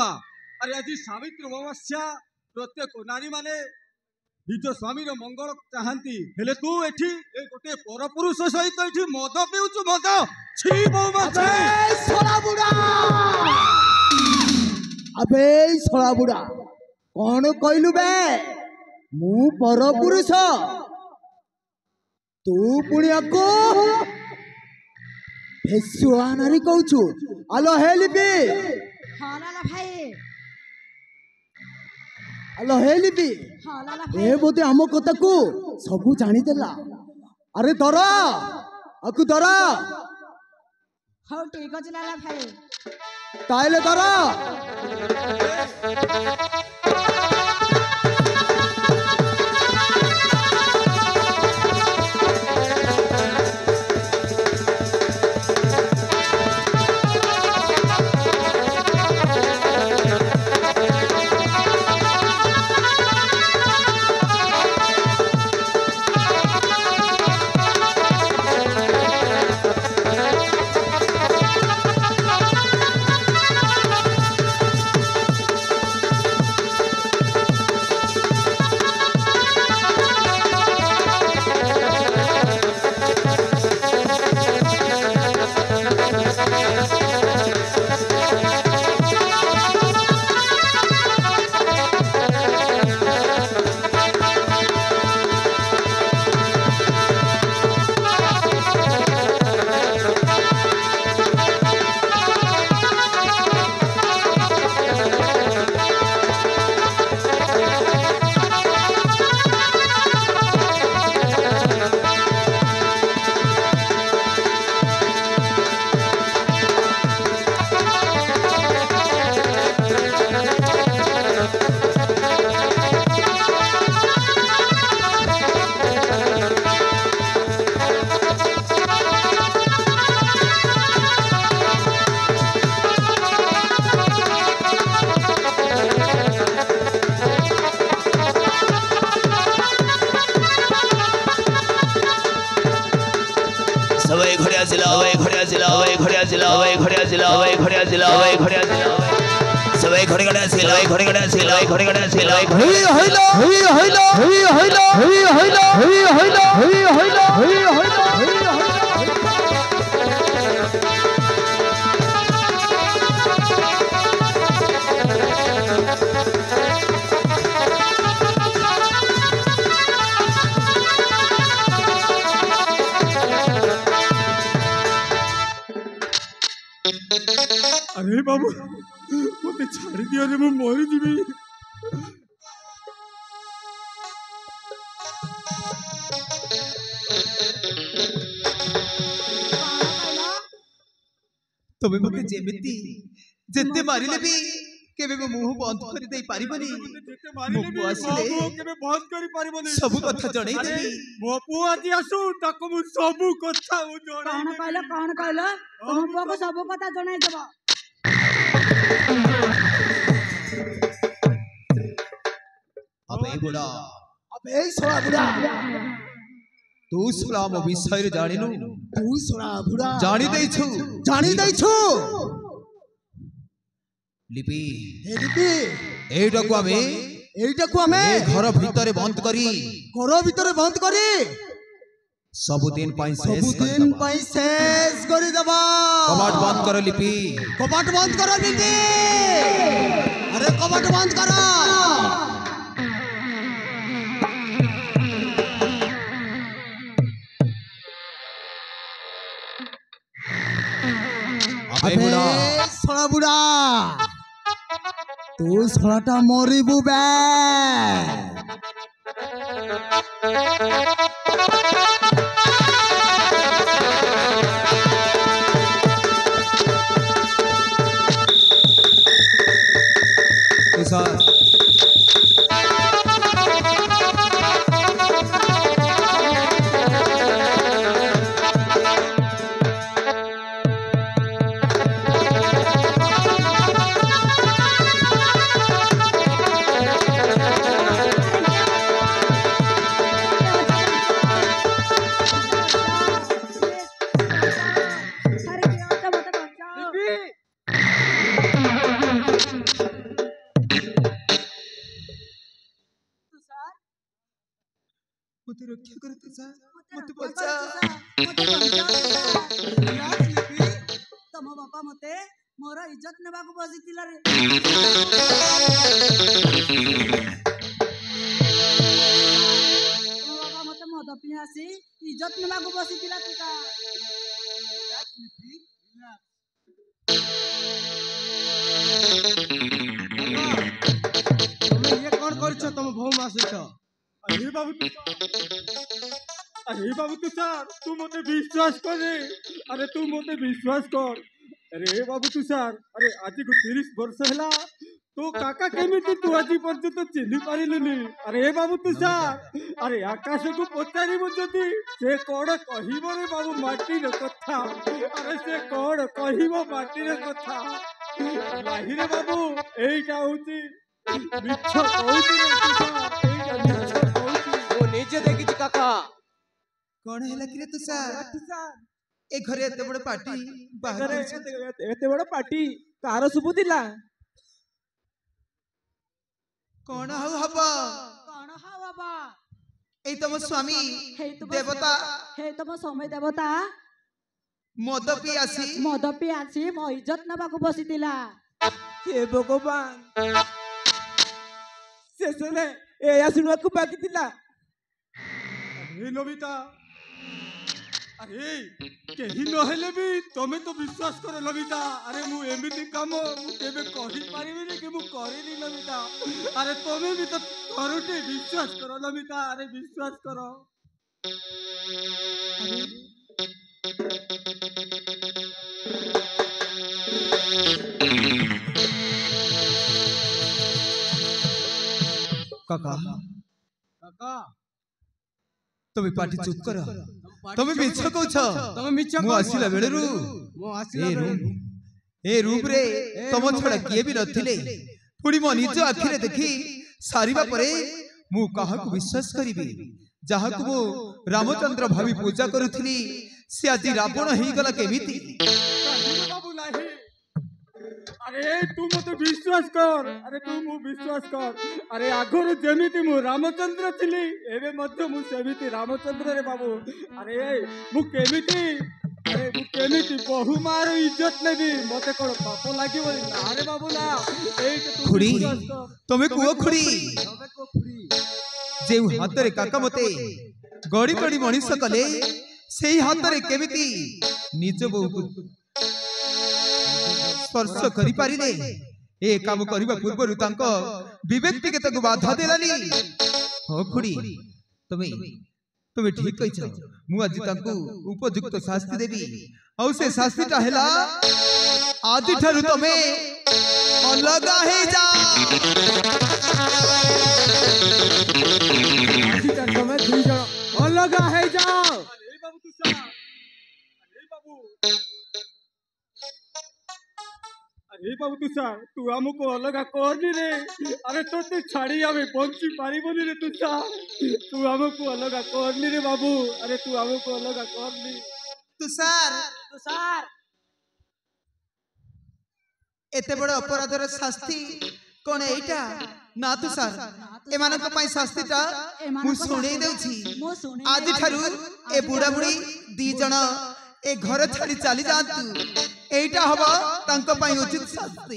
नुआ अरे आज सावित्री अमावस्या प्रत्येक नारी माने निज स्वामी मंगल चाहती हेले तू एठी गोटे परपुरुष सहित एठी मद पिउछु मद छी बौमा सोला बुढ़ा अबे सोला बुढ़ा कौन कहलु बे मु परपुरुष तू पुणिया को भेसुआ नारी कहू आलो हे लिपि हाँ लाला भाई आलो हे लिपि हाँ लाला ए भाई बोते आम कथा को सबू जानी देला अरे दरा आकु दरा हाँ ठीक अच्छे लाला भाई ताइले दरा अरे बाबू मत छाड़ी दियो रे मु मरी जीवी तबे मते जेमिति जेते मारिले भी केबे मो मुंह बंद करि दे पारिबनी मो आसिले केबे बंद करि पारिबनी सब कथा जणै देबी मो पु आजि आसु ताको मु सब कथा जणै कौन कहलो तुम पुआ को सब कथा जणाई देबो अबे बुढ़ा अबे सोला बुढ़ा तू सोला मो विषय रे जानिनु तू सोला बुढ़ा जानी दैछु लिपि हे लिपि एटाको आमे घर भीतर बंद करी सबुदिन पाई शेष करी दबा कबाट बंद कर लिपि अरे कबाट बंद करो अबे सोला बुढ़ा तू सोलाटा मरिबु बे तुषार मते रक्षा कर तुषार मते रक्षा बचा कर तुषार मते बचा तम बापा मते मोर इज्जत नेबा को बसितिला रे तम बापा मते मद पी आसी इज्जत नेबा को बसितिला तुषार ତମେ ଇଏ କଣ କରୁଛ ତମ ଭଉମା ସହିତ? ଆରେ ବାବୁ अरे बाबू तुषार तू मते विश्वास कर रे अरे तू मते विश्वास कर अरे बाबू तुषार अरे आज को 30 वर्ष हैला तो काका केमिति तू आज पर्यंत चिन्हि पारिलुनी अरे बाबू तुषार अरे आकाश को पचारिबो जदी से कोड कहिबो रे बाबू माटी रे कथा अरे से कोड कहिबो माटी रे कथा नाही रे बाबू एइटा होची मिछ कहूची रे तुषार एइटा मिछ कहूची ओ निजे देखिछि काका कौन है कि रे तुषार ए घरे एते बड़ पार्टी बाहर एते बड़ पार्टी कार सुबु दिला कौन हबा कौन हा बाबा ए तम स्वामी देवता हे तम समय देवता मद पी आसी मो इज्जत नेबा को बसितिला हे भगवान शेषरे एया सुनवा को बाकी दिला अरे नबिता अरे केही नहेले भी तमे तो विश्वास कर नबिता अरे मु एमिति काम मु केबे कहि पारिबे कि मु करिनी नबिता अरे तमे भी तो करूटी विश्वास कर नबिता अरे विश्वास कर काका काका तुम्हें पार्टी चुप कर तुम्हें मिछ कहछ तमे मिछ मु आसिला बेलेरु मु आसिला ए रूम रे तम छड़ा किए भी नथिले पुडी मो निज आखिरे देखि सारिबा परे मु काहाकु विश्वास करिबी जाहाकु मु रामचंद्र भावी पूजा करुथिली से आज रावण ही गला केमिति बाबू नाही अरे तू मते विश्वास कर अरे तू मु विश्वास कर अरे आगरो जेमिति मु रामचंद्र थिली एबे मध्य मु सेमिति रामचंद्र रे बाबू अरे मु केमिति अरे मु केमिति बहु मार इज्जत नेबी मते कोन पाप लागिबो ना रे बाबू ना एई तू खुड़ी विश्वास कर तमे कुओ खुड़ी तमे को खुड़ी जे हातरे काका मते गड़ी गड़ी मनीष कले सेही हातरे केमिति निज बहु स्पर्श करि पारिले ए काम करिबा पूर्वरु तांको विवेक टिके तक बाधा देलानी हो खुड़ी तुमे ठीक कहिछ मु आज तांको उपयुक्त शास्ति देबी औ से शास्तिटा हेला आज ठारु तमे अलगा हे जा तमे दुई जण अलगा हे जाओ अरे बाबू तुषार अरे बाबू अरे बाबू तुषार तू हमको अलगा करनी रे अरे तो तू छाड़ी हमें बंची पारिबनी रे तुषार तू हमको अलगा करनी रे बाबू अरे तू हमको अलगा करनी तुषार एते बड़ अपराधर शास्ति कोन एटा ना तुषार एमानक पई शास्तिटा मु सुनै देउछि आज ठारु ए बुढ़ा बुढ़ी दी जण ए घर छाड़ी चली जातु एटा हबो तांको पई उचित शास्ति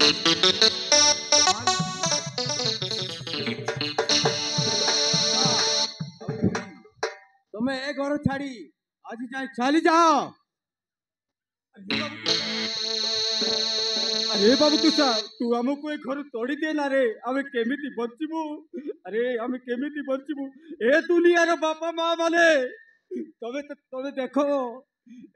तमे ए घर छाड़ी आज जाए चली जाओ अरे बाबू तुषार तू हमको ए घर तोड़ी देना रे हमें केमिति बंचिबू अरे हमें केमिति बंचिबू ए दुनिया रे बापा मां माने तमे देखो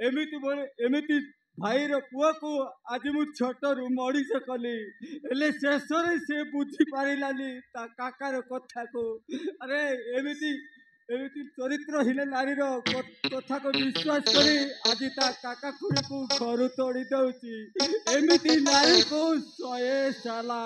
एमिति भाई रो पुआ को आज मु छोट रु मणिष कली हेले शेष रे से बुझी पारिलानी ता काका रो कथा को अरे एमिति चरित्र हिले नारी रो कथा को विश्वास करी आज ता काका खुड़ी को घर तोड़ी दउची एमिति नारी को सये साला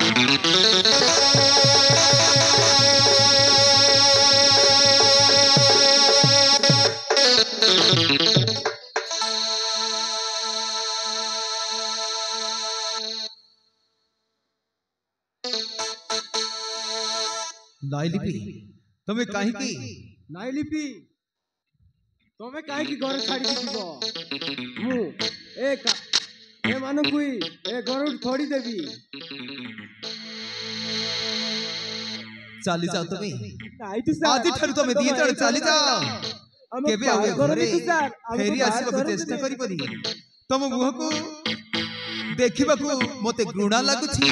लाइलिपि তুমি কাহিকি ନାଇଁ ଲିପି ତମେ କାହିଁକି ଘର ଛାଡ଼ିକି ଯିବ ମୁଁ ଏମାନଙ୍କୁ ଏ ଘରକୁ ଥୋଡ଼ି ଦେବି ଚାଲି ଯାଅ তুমি ନାଇଁ ତୁ ସାର୍ ଆଜି ଠାରୁ ତମେ ଦି ଜଣ ଚାଲି ଯାଅ କେବେ ଆଉ ଏ ଘରେ ଫେରି ଆସିବାକୁ ଚେଷ୍ଟା କରିବନି ତମ ମୁହଁକୁ ଦେଖିବାକୁ ମତେ ଘୃଣା ଲାଗୁଛି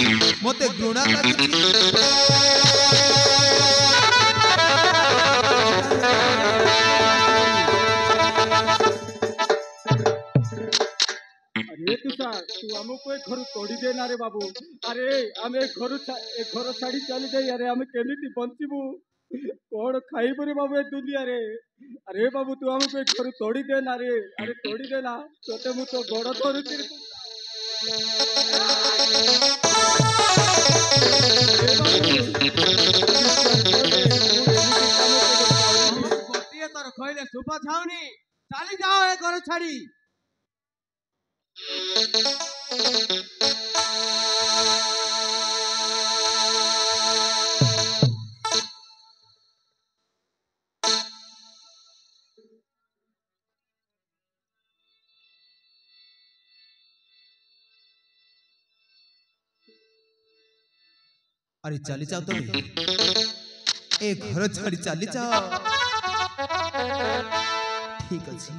अरे तुषार तू हमको एक घर तोड़ी देना रे बाबू अरे आमे घर छाड़ी चली जाई अरे आमे केमिति बंचिबू कौन खाइबू रे बाबू ए दुनिया रे अरे बाबू तू हमको एक घर तोड़ी देना रे अरे तोड़ी देना तोते मु तो गोड़ धरुची रे ଗୋଟିଏ ଥର କହିଲେ ଶୁଭ ଛାଉନି ଚାଲି ଯାଅ ଏ ଘର ଛାଡ଼ି अरे चली जाओ तुम ए घर छाड़ी चली जाओ ठीक अच्छे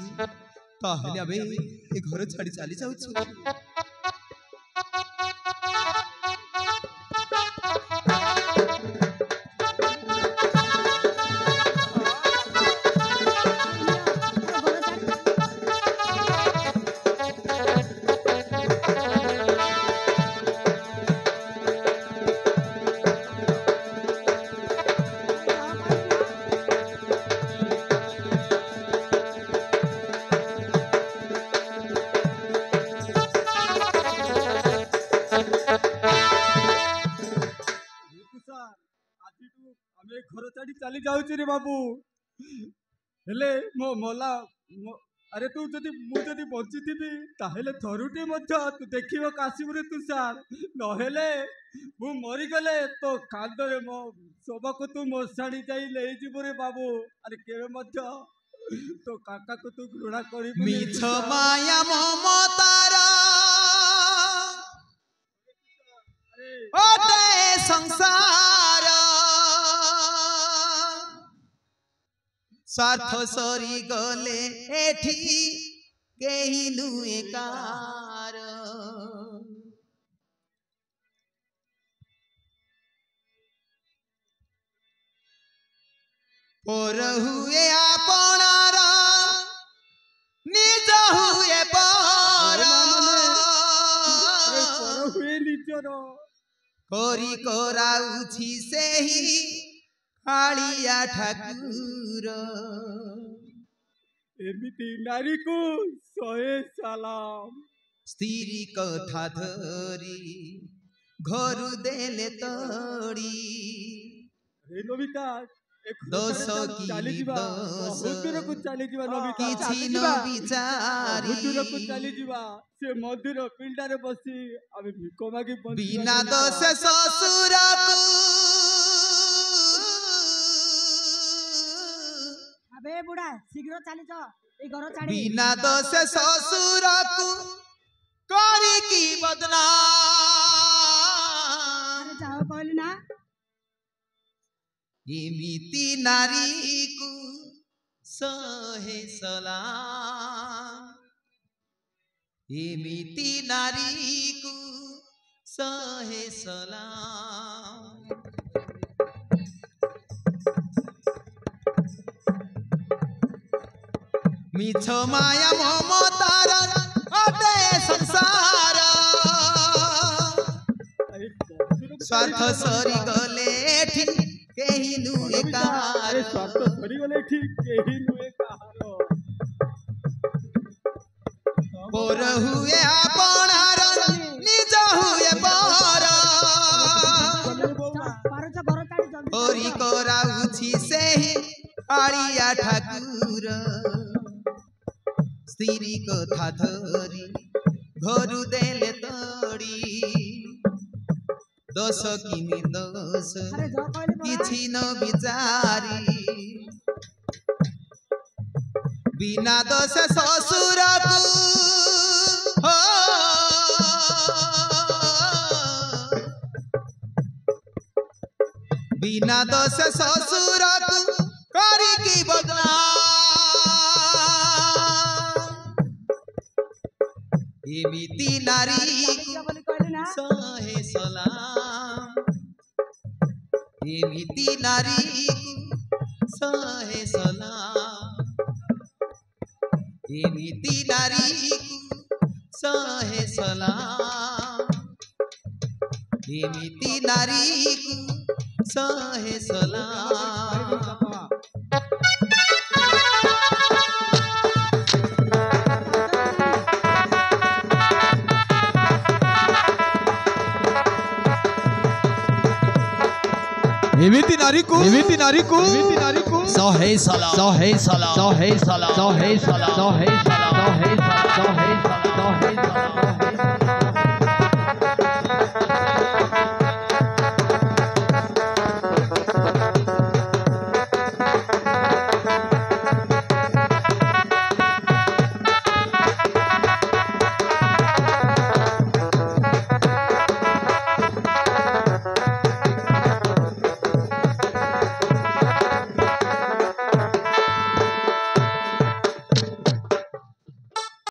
ताहले आमे ए घर छाड़ी चली जाउछु घर छाड़ी चली जाऊची रे बाबू हेले मो मोला अरे तू जदि मु जदि बंची थी ताहेले थरुटी मध्य तू देखिबो कासिबु रे तुषार नहेले मु मरी गले तो कांदरे मो सबको तू मो छाड़ी जाई लेई जिबो रे बाबू अरे केबे मध्य तो काका को तू घृणा करिबु मिछ माया ममतारा ओते संसार स्वार्थ सरी गले एठी केही नुए कार पर हुए आपनार निज हुए पर हुए निजर करी कराउछि सेही कालिया ठाकुर एमिति नारी को सहे सलाम स्त्री कथा धरी घर देले तड़ी हे नबिता दोष की चली जीवा दोष हुतुर को चली जीवा नबिता किछि न विचारी हुतुर को चली जीवा से मंदिर पिंडारे बसी आमे भिको मागी बिना दोष ससुर को अबे बुढ़ा शीघ्र चली जा ए घर छाड़ी बिना दोष ससुर को करी की बदनाम अरे जाओ कहली ना एमिति नारी को सहे सलाम एमिति नारी को सहे सलाम मिछ माया ममतार अटे संसार स्वार्थ सरी गले एठी केही नुए कार स्वार्थ सरी गले ठीक केही नुए कार पर हुए आपनार निज हुए पर पारो घर छाड़ी जल्दी हरि कराउछि सेही कालिया ठाकुर स्त्री कथा धरी घर देले तड़ी दोष कि निर्दोष अरे जो कहले परा। किछि न विचारी बिना दोष ससुर को बिना दोष ससुर को करी की बदनाम एमिति नारी क्या बोली कहले ना सहे सलाम एमिति नारी सहे सलाम एमिति नारी सहे सलाम एमिति नारी सहे सलाम एमिति नारी को सहे सलाम सहे सलाम सहे सलाम सहे सलाम सहे सलाम सहे सलाम सहे सलाम